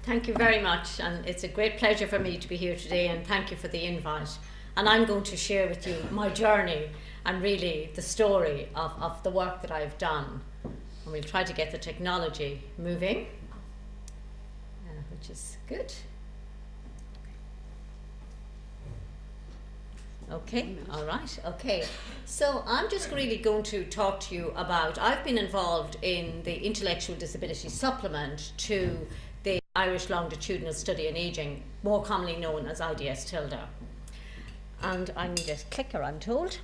Thank you very much, and it's a great pleasure for me to be here today, and thank you for the invite. And I'm going to share with you my journey and really the story of the work that I've done. And we'll try to get the technology moving, which is good. Okay, all right, okay. So I'm just really going to talk to you about, I've been involved in the Intellectual Disability Supplement to the Irish Longitudinal Study in Ageing, more commonly known as IDS Tilda. And I need a clicker, I'm told.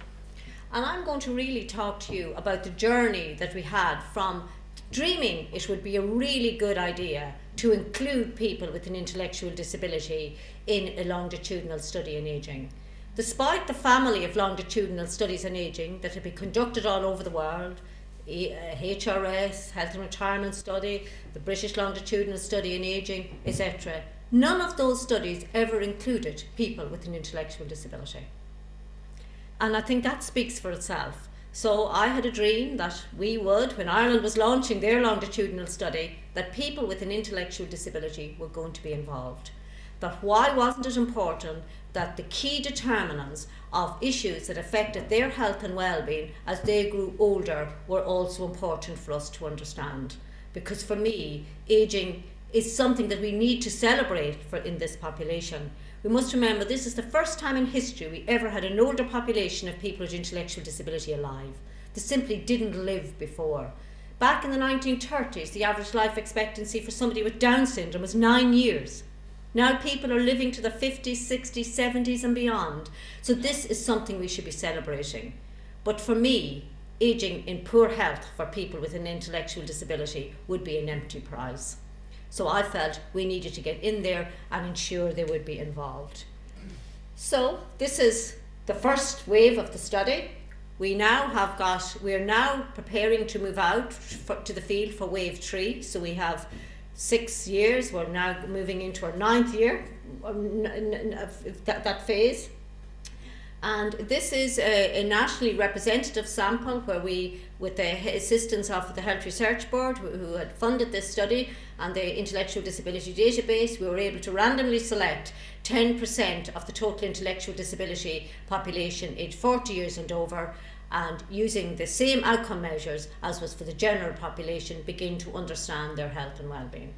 And I'm going to really talk to you about the journey that we had from dreaming it would be a really good idea to include people with an intellectual disability in a longitudinal study in ageing. Despite the family of longitudinal studies on ageing that have been conducted all over the world, HRS, Health and Retirement Study, the British Longitudinal Study in Ageing, etc., none of those studies ever included people with an intellectual disability. And I think that speaks for itself. So I had a dream that we would, when Ireland was launching their longitudinal study, that people with an intellectual disability were going to be involved. But why wasn't it important that the key determinants of issues that affected their health and well-being as they grew older were also important for us to understand? Because for me, ageing is something that we need to celebrate in this population. We must remember this is the first time in history we ever had an older population of people with intellectual disability alive. They simply didn't live before. Back in the 1930s, the average life expectancy for somebody with Down syndrome was 9 years. Now people are living to the 50s, 60s, 70s and beyond. So this is something we should be celebrating. But for me, ageing in poor health for people with an intellectual disability would be an empty prize. So I felt we needed to get in there and ensure they would be involved. So this is the first wave of the study. We are now preparing to move out to the field for wave 3. So we have 6 years, we're now moving into our 9th year of that phase. And this is a nationally representative sample where we, with the assistance of the Health Research Board, who had funded this study, and the Intellectual Disability Database, we were able to randomly select 10% of the total intellectual disability population aged 40 years and over, and using the same outcome measures as was for the general population, begin to understand their health and well-being.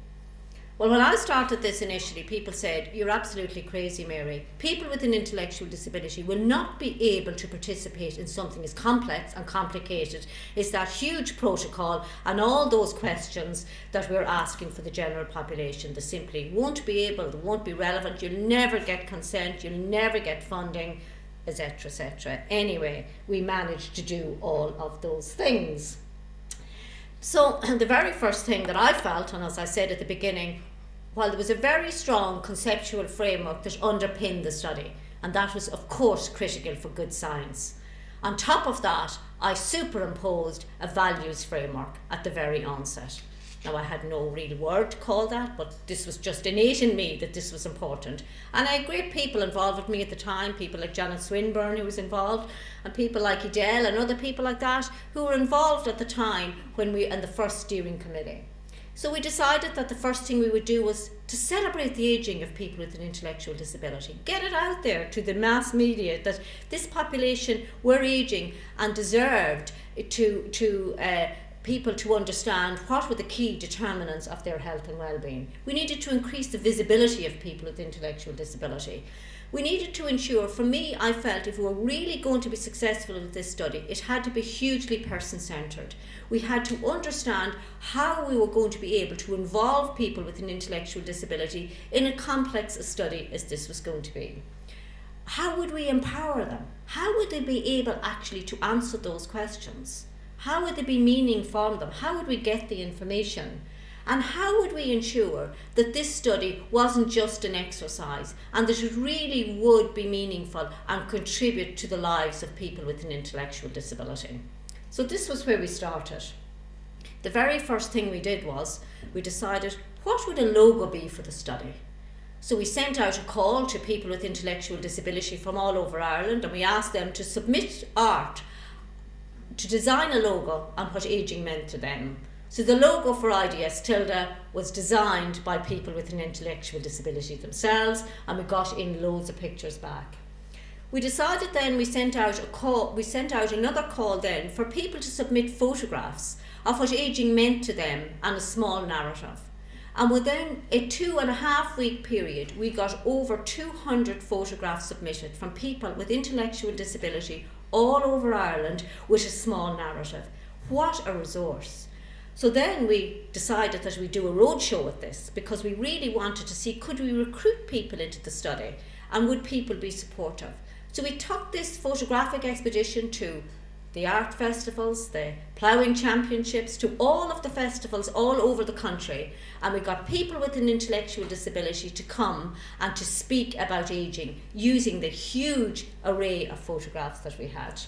Well, when I started this initially, people said, "You're absolutely crazy, Mary. People with an intellectual disability will not be able to participate in something as complex and complicated as that huge protocol and all those questions that we're asking for the general population. They simply won't be able, they won't be relevant, you'll never get consent, you'll never get funding, etc., etc." Anyway, we managed to do all of those things. So the very first thing that I felt, and as I said at the beginning, while there was a very strong conceptual framework that underpinned the study, and that was of course critical for good science, on top of that I superimposed a values framework at the very onset. Now, I had no real word to call that, but this was just innate in me that this was important. And I had great people involved with me at the time, people like Janet Swinburne, who was involved, and people like Edel and other people like that, who were involved at the time when we in the first steering committee. So we decided that the first thing we would do was to celebrate the ageing of people with an intellectual disability. Get it out there to the mass media that this population were ageing and deserved people to understand what were the key determinants of their health and well-being. We needed to increase the visibility of people with intellectual disability. We needed to ensure, for me, I felt if we were really going to be successful with this study, it had to be hugely person-centred. We had to understand how we were going to be able to involve people with an intellectual disability in a complex study as this was going to be. How would we empower them? How would they be able actually to answer those questions? How would they be meaning for them? How would we get the information? And how would we ensure that this study wasn't just an exercise and that it really would be meaningful and contribute to the lives of people with an intellectual disability? So this was where we started. The very first thing we did was we decided, what would a logo be for the study? So we sent out a call to people with intellectual disability from all over Ireland, and we asked them to submit art to design a logo on what ageing meant to them. So the logo for IDS Tilda was designed by people with an intellectual disability themselves, and we got in loads of pictures back. We decided then, we sent out another call then for people to submit photographs of what ageing meant to them and a small narrative. And within a 2.5 week period, we got over 200 photographs submitted from people with intellectual disability all over Ireland with a small narrative. What a resource. So then we decided that we'd do a roadshow with this, because we really wanted to see, could we recruit people into the study and would people be supportive? So we took this photographic expedition to the art festivals, the ploughing championships, to all of the festivals all over the country, and we got people with an intellectual disability to come and to speak about ageing using the huge array of photographs that we had.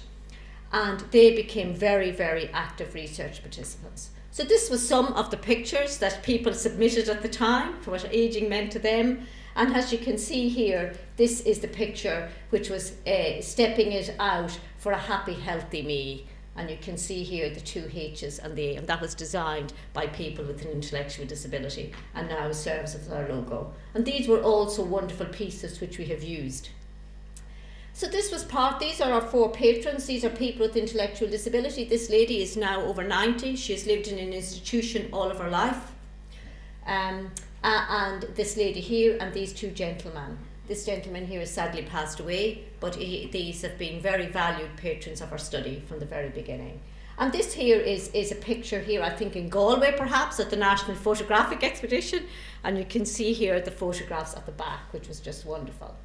And they became very, very active research participants. So this was some of the pictures that people submitted at the time for what ageing meant to them. And as you can see here, this is the picture which was stepping it out for a happy, healthy me. And you can see here the 2 H's and the A, and that was designed by people with an intellectual disability and now serves as our logo. And these were also wonderful pieces which we have used. So this was these are our 4 patrons. These are people with intellectual disability. This lady is now over 90. She has lived in an institution all of her life. And this lady here and these 2 gentlemen. This gentleman here has sadly passed away, but these have been very valued patrons of our study from the very beginning. And this here is a picture here, I think in Galway perhaps, at the National Photographic Expedition. And you can see here the photographs at the back, which was just wonderful.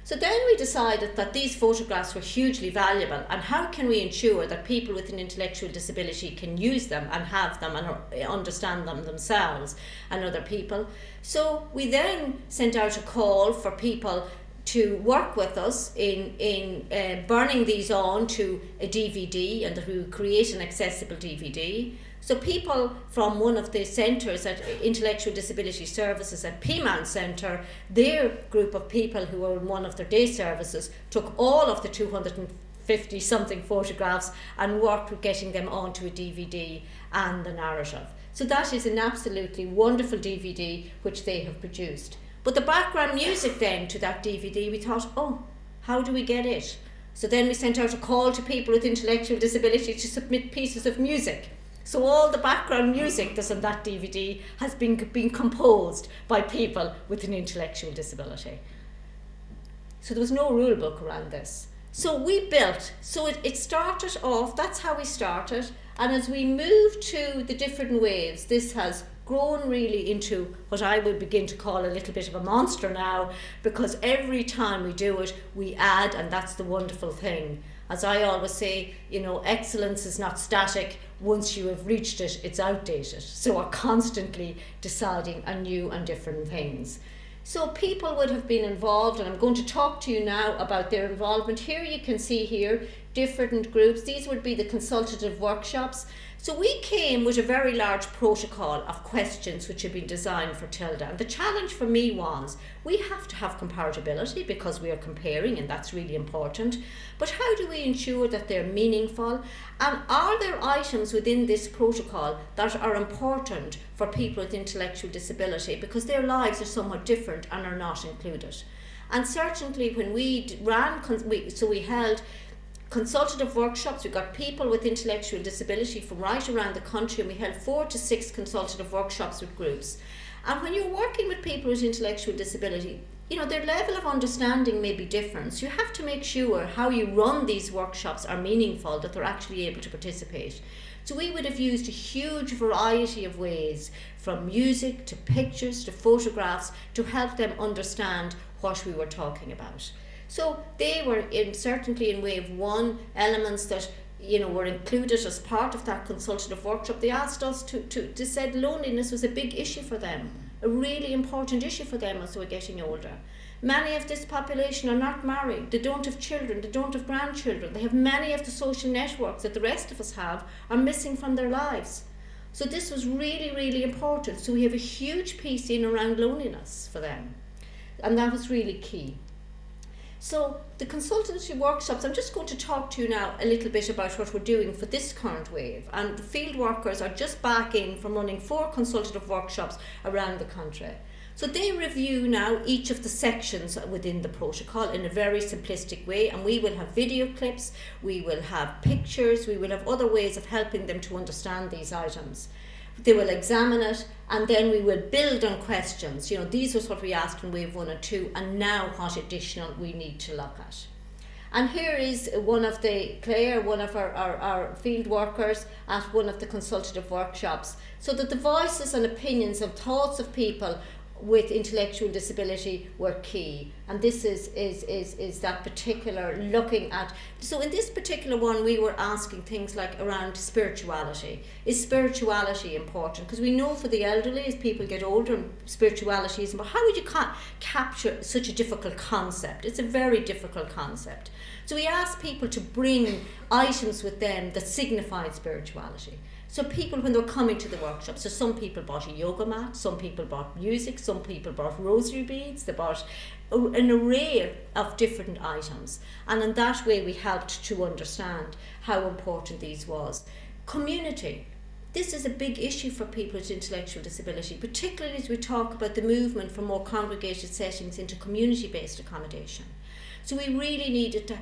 So then we decided that these photographs were hugely valuable, and how can we ensure that people with an intellectual disability can use them and have them and understand them themselves and other people. So we then sent out a call for people to work with us in burning these on to a DVD and to create an accessible DVD. So people from one of the centres at Intellectual Disability Services at PMAN Centre, their group of people who were in one of their day services took all of the 250 something photographs and worked with getting them onto a DVD and the narrative. So that is an absolutely wonderful DVD which they have produced. But the background music then to that DVD, we thought, oh, how do we get it? So then we sent out a call to people with intellectual disability to submit pieces of music. So all the background music that's on that DVD has been composed by people with an intellectual disability. So there was no rule book around this. So we built, so it started off, that's how we started, and as we moved to the different waves, this has grown really into what I would begin to call a little bit of a monster now, because every time we do it, we add, and that's the wonderful thing. As I always say, excellence is not static. Once you have reached it, it's outdated. So we're constantly deciding on new and different things. So people would have been involved, and I'm going to talk to you now about their involvement. Here you can see here different groups. These would be the consultative workshops. So we came with a very large protocol of questions which had been designed for Tilda. And the challenge for me was, we have to have comparability because we are comparing, and that's really important. But how do we ensure that they're meaningful? And are there items within this protocol that are important for people with intellectual disability because their lives are somewhat different and are not included? And certainly when we we held consultative workshops. We got people with intellectual disability from right around the country, and we held 4 to 6 consultative workshops with groups. And when you're working with people with intellectual disability, their level of understanding may be different. So you have to make sure how you run these workshops are meaningful, that they're actually able to participate. So we would have used a huge variety of ways, from music to pictures to photographs, to help them understand what we were talking about. So they were certainly in wave 1, elements that were included as part of that consultative workshop. They asked us to said loneliness was a big issue for them, a really important issue for them as they were getting older. Many of this population are not married, they don't have children, they don't have grandchildren, they have many of the social networks that the rest of us have are missing from their lives. So this was really, really important. So we have a huge piece in around loneliness for them, and that was really key. So the consultancy workshops, I'm just going to talk to you now a little bit about what we're doing for this current wave. And the field workers are just back in from running 4 consultative workshops around the country. So they review now each of the sections within the protocol in a very simplistic way, and we will have video clips, we will have pictures, we will have other ways of helping them to understand these items. They will examine it, and then we will build on questions. You know, these was what we asked in wave 1 and 2, and now what additional we need to look at. And here is one of Claire, one of our field workers at one of the consultative workshops, so that the voices and opinions and thoughts of people with intellectual disability were key. And this is that particular looking at. So in this particular one, we were asking things like around spirituality. Is spirituality important? Because we know for the elderly, as people get older, spirituality is, but how would you capture such a difficult concept? It's a very difficult concept. So we asked people to bring items with them that signified spirituality. So people, when they were coming to the workshop, so some people bought a yoga mat, some people bought music, some people bought rosary beads, they bought an array of different items. And in that way we helped to understand how important these was. Community. This is a big issue for people with intellectual disability, particularly as we talk about the movement from more congregated settings into community-based accommodation. So we really needed to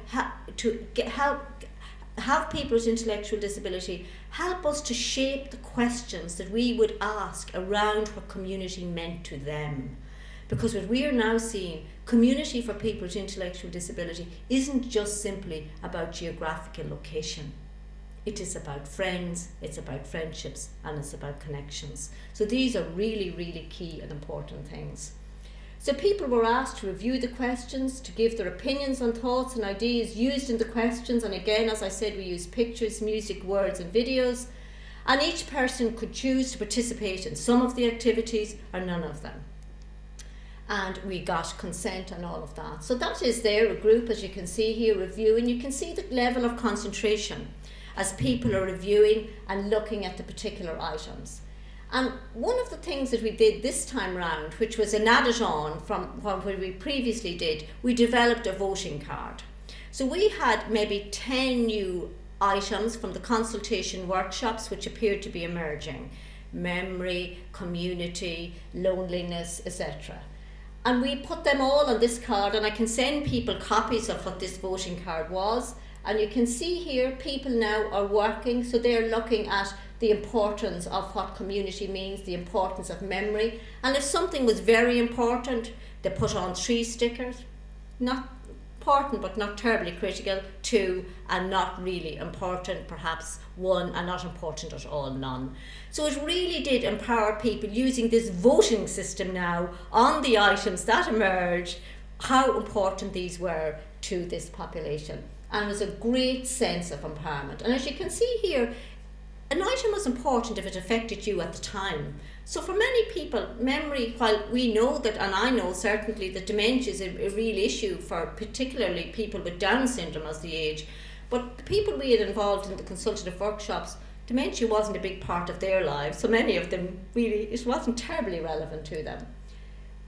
have people with intellectual disability help us to shape the questions that we would ask around what community meant to them. Because what we are now seeing, community for people with intellectual disability isn't just simply about geographical location. It is about friends, it's about friendships, and it's about connections. So these are really, really key and important things. So people were asked to review the questions, to give their opinions on thoughts and ideas used in the questions. And again, as I said, we used pictures, music, words and videos. And each person could choose to participate in some of the activities or none of them. And we got consent and all of that. So that is there, a group, as you can see here, reviewing. You can see the level of concentration as people are reviewing and looking at the particular items. And one of the things that we did this time round, which was an added-on from what we previously did, we developed a voting card. So we had maybe 10 new items from the consultation workshops which appeared to be emerging. Memory, community, loneliness, etc. And we put them all on this card, and I can send people copies of what this voting card was. And you can see here people now are working, so they're looking at the importance of what community means, the importance of memory. And if something was very important, they put on 3 stickers. Not important, but not terribly critical. 2, and not really important, perhaps 1, and not important at all, none. So it really did empower people using this voting system now on the items that emerged, how important these were to this population. And it was a great sense of empowerment. And as you can see here, an item was important if it affected you at the time. So for many people, memory, while we know that, and I know certainly that dementia is a real issue for particularly people with Down syndrome as the age, but the people we had involved in the consultative workshops, dementia wasn't a big part of their lives. So many of them really, it wasn't terribly relevant to them.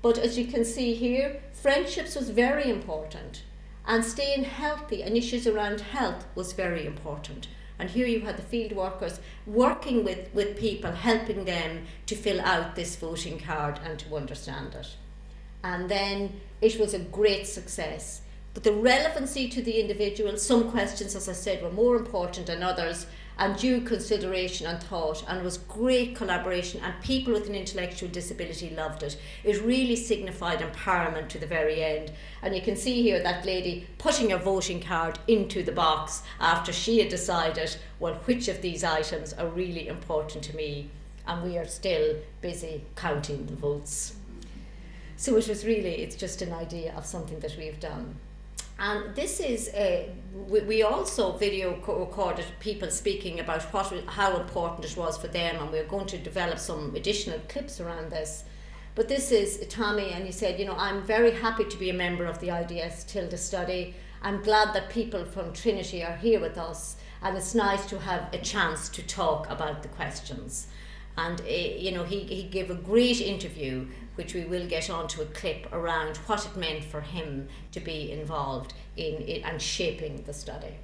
But as you can see here, friendships was very important. And staying healthy and issues around health was very important. And here you had the field workers working with people, helping them to fill out this voting card and to understand it. And then it was a great success. But the relevancy to the individual, some questions, as I said, were more important than others, and due consideration and thought, and it was great collaboration, and people with an intellectual disability loved it. It really signified empowerment to the very end. And you can see here that lady putting her voting card into the box after she had decided, well, which of these items are really important to me, and we are still busy counting the votes. So it was really, it's just an idea of something that we've done. And this is, we also video recorded people speaking about how important it was for them, and we're going to develop some additional clips around this. But this is Tommy, and he said, you know, I'm very happy to be a member of the IDS Tilda study. I'm glad that people from Trinity are here with us, and it's nice to have a chance to talk about the questions. And he gave a great interview, which we will get onto a clip, around what it meant for him to be involved in it and shaping the study.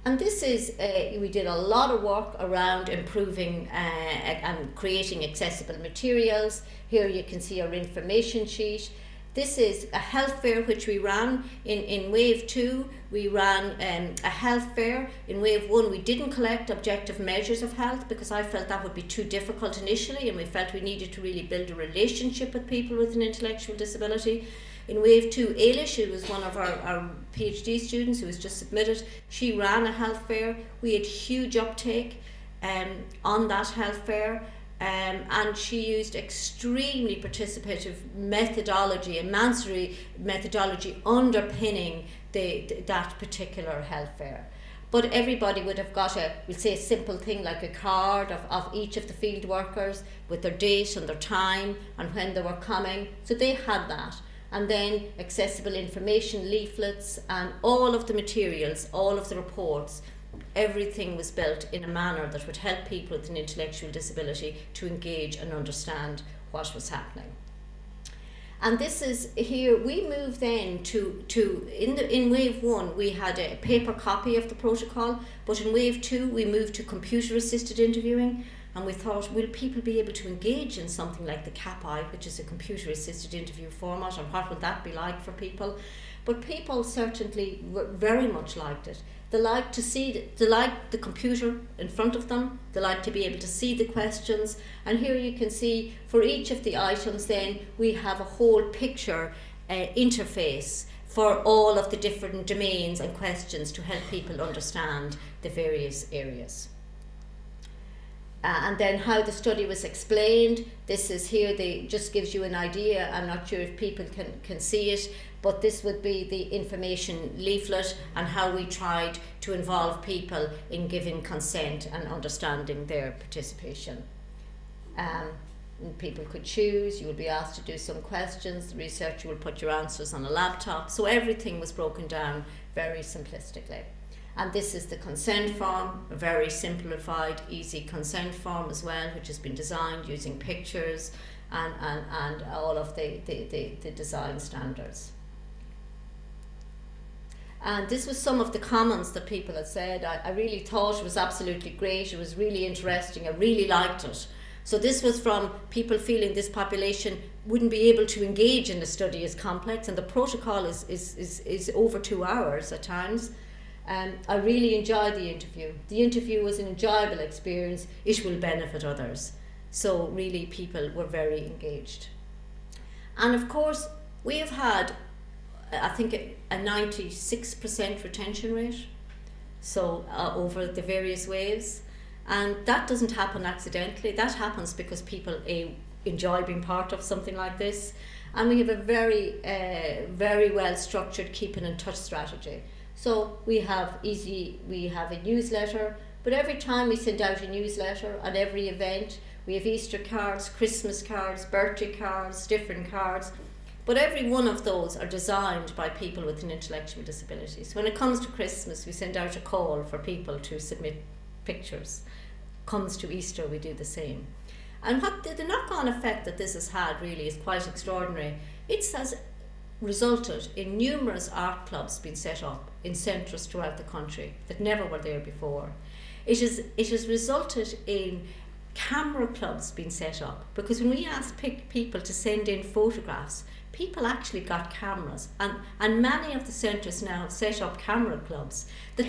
And this is, we did a lot of work around improving and creating accessible materials. Here you can see our information sheet. This is a health fair which we ran in wave 2. We ran a health fair. In wave 1 we didn't collect objective measures of health because I felt that would be too difficult initially, and we felt we needed to really build a relationship with people with an intellectual disability. In wave 2, Ailish, who was one of our PhD students who was just submitted, she ran a health fair. We had huge uptake on that health fair. And she used extremely participative methodology, emancipatory methodology underpinning that particular health fair. But everybody would have got we'll say a simple thing like a card of each of the field workers with their date and their time and when they were coming. So they had that. And then accessible information leaflets and all of the materials, all of the reports. Everything was built in a manner that would help people with an intellectual disability to engage and understand what was happening. And this is here, we moved then in wave 1 we had a paper copy of the protocol, but in wave 2 we moved to computer assisted interviewing, and we thought, will people be able to engage in something like the CAPI, which is a computer assisted interview format, and what would that be like for people? But people certainly very much liked it. They like the computer in front of them. They like to be able to see the questions. And here you can see for each of the items then we have a whole picture interface for all of the different domains and questions to help people understand the various areas. And then how the study was explained. This is here, they just gives you an idea. I'm not sure if people can see it, but this would be the information leaflet and how we tried to involve people in giving consent and understanding their participation. People could choose, you would be asked to do some questions, the researcher will put your answers on a laptop, so everything was broken down very simplistically. And this is the consent form, a very simplified, easy consent form as well, which has been designed using pictures and all of the design standards. And this was some of the comments that people had said. I really thought it was absolutely great, it was really interesting, I really liked it. So this was from people feeling this population wouldn't be able to engage in the study as complex, and the protocol is over 2 hours at times. I really enjoyed the interview. The interview was an enjoyable experience. It will benefit others. So really people were very engaged. And of course we have had, I think, a 96% retention rate, so over the various waves. And that doesn't happen accidentally. That happens because people enjoy being part of something like this. And we have a very well structured keeping in touch strategy. So we have a newsletter, but every time we send out a newsletter at every event, we have Easter cards, Christmas cards, birthday cards, different cards, but every one of those are designed by people with an intellectual disability. So when it comes to Christmas, we send out a call for people to submit pictures. Comes to Easter, we do the same. And what the knock-on effect that this has had really is quite extraordinary. It has resulted in numerous art clubs being set up in centres throughout the country that never were there before. It has resulted in camera clubs being set up, because when we asked people to send in photographs, people actually got cameras, and many of the centres now have set up camera clubs that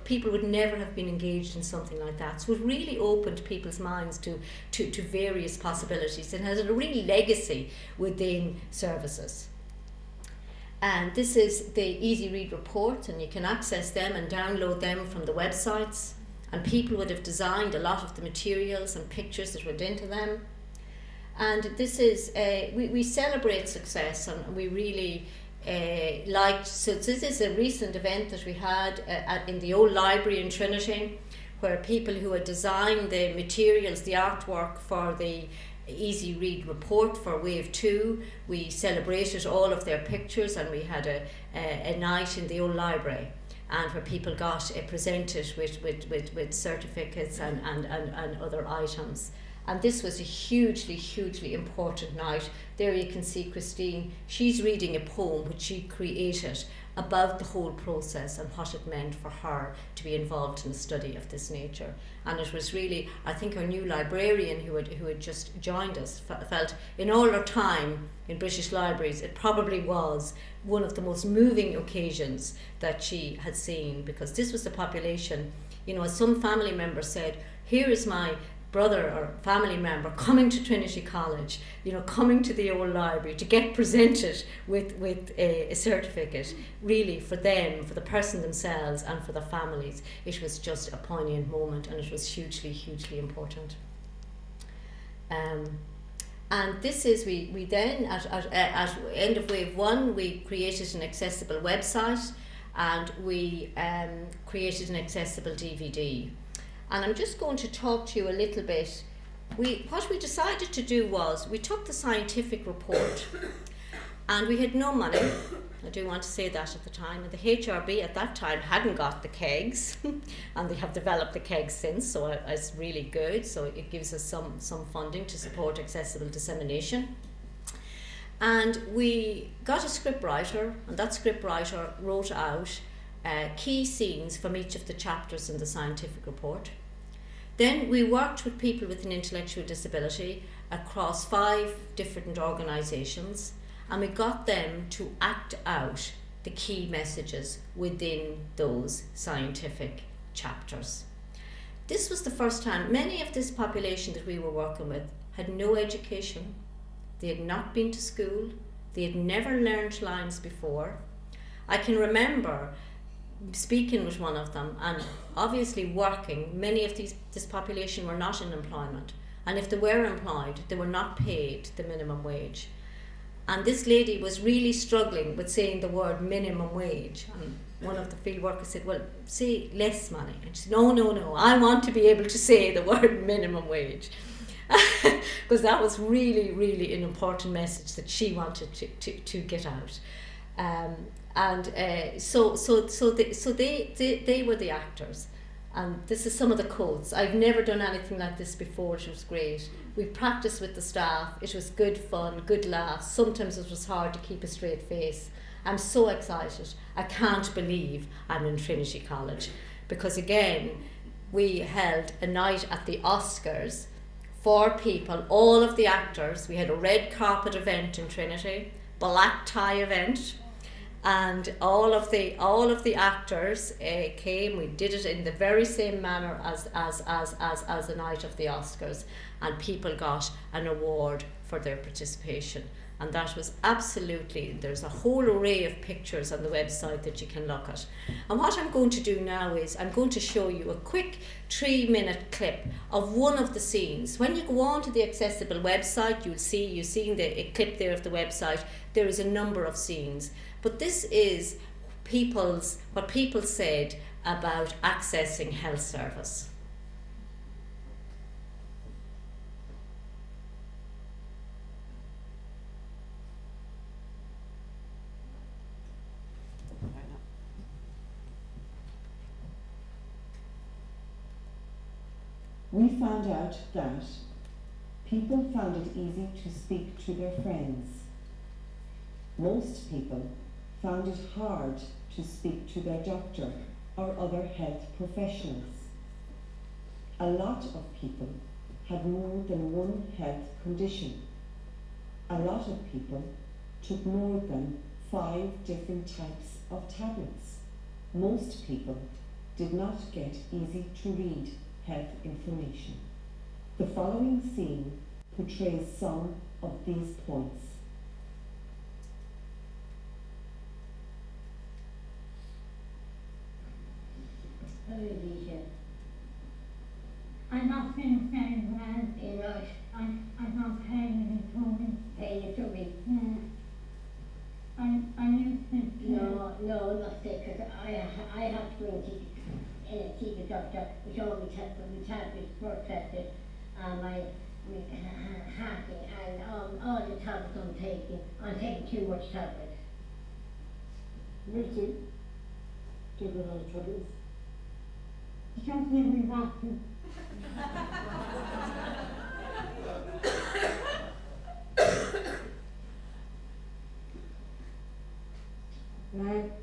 people would never have been engaged in something like that. So it really opened people's minds to various possibilities and has a real legacy within services. And this is the Easy Read reports, and you can access them and download them from the websites, and people would have designed a lot of the materials and pictures that went into them. And this is, we celebrate success, and we really liked, so this is a recent event that we had in the old library in Trinity, where people who had designed the materials, the artwork for the Easy Read report for Wave 2, we celebrated all of their pictures, and we had a night in the old library, and where people got presented with certificates and other items. And this was a hugely, hugely important night. There you can see Christine, she's reading a poem which she created about the whole process and what it meant for her to be involved in the study of this nature. And it was really, I think our new librarian who had just joined us felt in all her time in British libraries, it probably was one of the most moving occasions that she had seen, because this was the population, as some family member said, here is my brother or family member coming to Trinity College, coming to the old library to get presented with a certificate. Really, for them, for the person themselves and for the families, it was just a poignant moment, and it was hugely, hugely important. And this is, we then, at end of wave one, we created an accessible website, and we created an accessible DVD. And I'm just going to talk to you a little bit. What we decided to do was, we took the scientific report, and we had no money. I do want to say that at the time. And the HRB at that time hadn't got the kegs, and they have developed the kegs since, so it's really good. So it gives us some funding to support accessible dissemination. And we got a script writer, and that script writer wrote out key scenes from each of the chapters in the scientific report. Then we worked with people with an intellectual disability across 5 different organisations, and we got them to act out the key messages within those scientific chapters. This was the first time. Many of this population that we were working with had no education, they had not been to school, they had never learned lines before. I can remember speaking with one of them, and obviously working, many of this population were not in employment, and if they were employed, they were not paid the minimum wage. And this lady was really struggling with saying the word minimum wage, and one of the field workers said, well, say less money. And she said, no, I want to be able to say the word minimum wage. Because that was really, really an important message that she wanted to get out. So they were the actors, and this is some of the quotes. I've never done anything like this before. It was great. We practiced with the staff. It was good fun, good laughs. Sometimes it was hard to keep a straight face. I'm so excited. I can't believe I'm in Trinity College, because again, we held a night at the Oscars for people, all of the actors. We had a red carpet event in Trinity, black tie event, and all of the actors came. We did it in the very same manner as the night of the Oscars, and people got an award for their participation. And that was absolutely, there's a whole array of pictures on the website that you can look at. And what I'm going to do now is I'm going to show you a quick 3-minute clip of one of the scenes. When you go on to the accessible website, you'll see a clip there of the website. There is a number of scenes. But this is what people said about accessing health service. We found out that people found it easy to speak to their friends. Most people found it hard to speak to their doctor or other health professionals. A lot of people had more than one health condition. A lot of people took more than 5 different types of tablets. Most people did not get easy to read health information. The following scene portrays some of these points. I'm not feeling very well. You're right. I'm not pain in my tummy. Pain in your tummy? Yeah. I'm sick. No, not sick, because I have to go and see the doctor, which all my tablets were tested, and my hacking, and all the tablets I'm taking too much tablets. Me too. Take a lot of troubles. You can't give me that.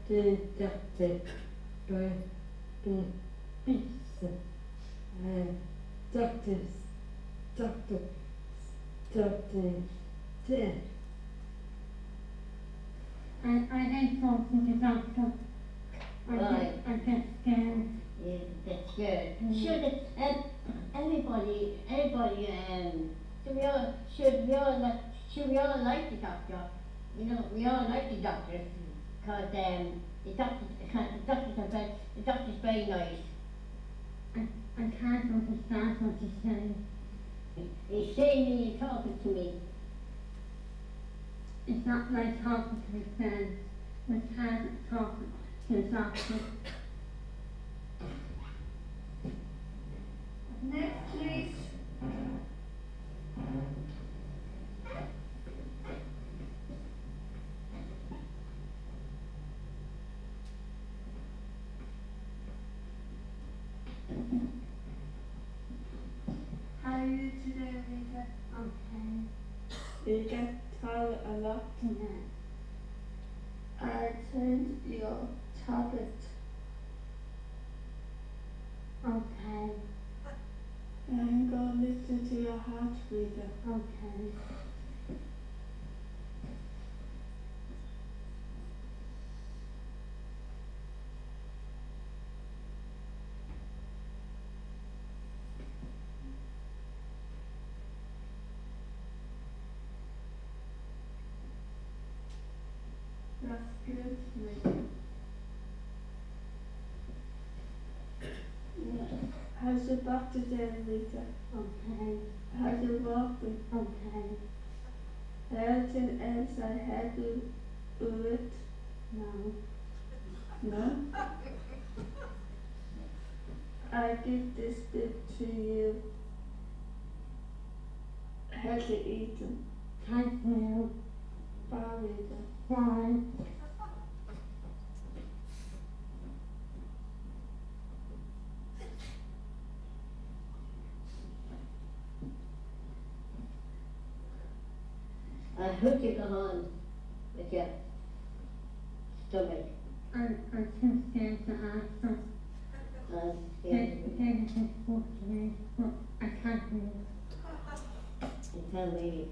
the doctor by the pizza and doctor dead. I hate talking to doctor. Right. I get scared. Yeah, that's good. Sure, that everybody, should we all like the doctor? You know, we all like the doctors, because the doctor's very nice. I can't understand what he's saying. He's saying me and talking to me. It's not like talking to his friends. We can't talk to the doctor. Next, please. How are you today, Rita? Okay. You get tired a lot. Yeah. I turned your tablet. Okay. I'm going to listen to your heart reader. Okay. That's good, Rita. How's your back today, Rita? Okay. How's your walking? Okay. Anything else I had to do it? No. No? I give this bit to you. Healthy eating. Thank you. Bye, Rita. Bye. I hope you go on with your stomach. I'm too scared to ask them. They just spoke to me, but I can't read. You tell me.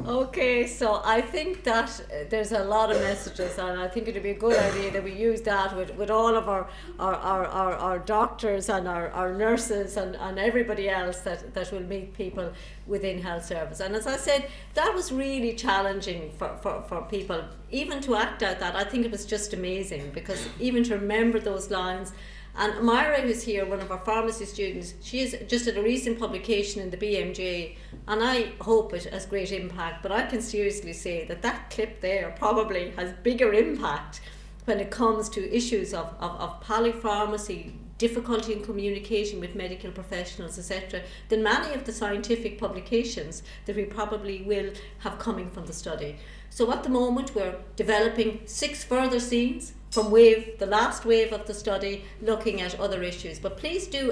Okay, so I think that there's a lot of messages, and I think it would be a good idea that we use that with all of our doctors and our nurses and everybody else that will meet people within health service. And as I said, that was really challenging for people, even to act out that. I think it was just amazing, because even to remember those lines. And Myra, who's here, one of our pharmacy students, she is just at a recent publication in the BMJ, and I hope it has great impact, but I can seriously say that clip there probably has bigger impact when it comes to issues of polypharmacy, difficulty in communication with medical professionals, etc., than many of the scientific publications that we probably will have coming from the study. So at the moment we're developing 6 further scenes from the last wave of the study, looking at other issues. But please do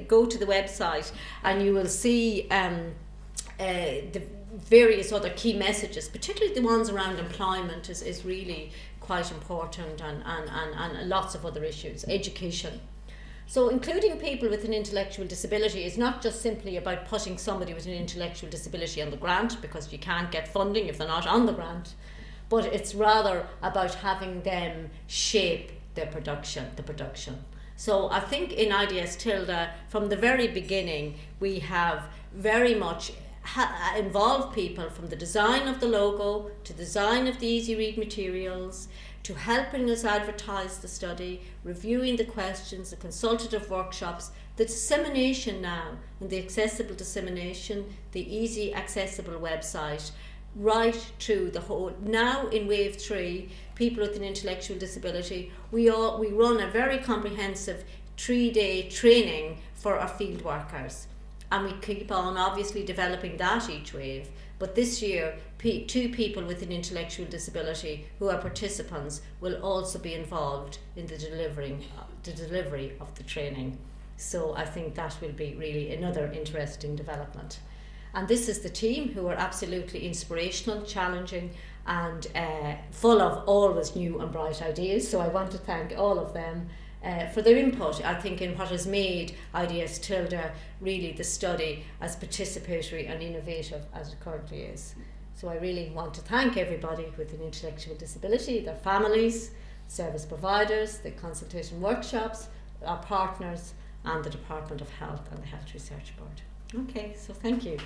go to the website, and you will see the various other key messages, particularly the ones around employment is really quite important, and lots of other issues, education. So including people with an intellectual disability is not just simply about putting somebody with an intellectual disability on the grant, because you can't get funding if they're not on the grant, but it's rather about having them shape the production. So I think in IDS Tilda, from the very beginning, we have very much involved people from the design of the logo, to design of the easy read materials, to helping us advertise the study, reviewing the questions, the consultative workshops, the dissemination now, and the accessible dissemination, the easy accessible website, right through the whole. Now in wave 3, people with an intellectual disability, we run a very comprehensive 3-day training for our field workers, and we keep on obviously developing that each wave. But this year, 2 people with an intellectual disability who are participants will also be involved in the delivery of the training. So I think that will be really another interesting development. And this is the team who are absolutely inspirational, challenging, and full of always new and bright ideas. So I want to thank all of them for their input, I think, in what has made IDS Tilda really the study as participatory and innovative as it currently is. So I really want to thank everybody with an intellectual disability, their families, service providers, the consultation workshops, our partners, and the Department of Health and the Health Research Board. Okay, so thank you.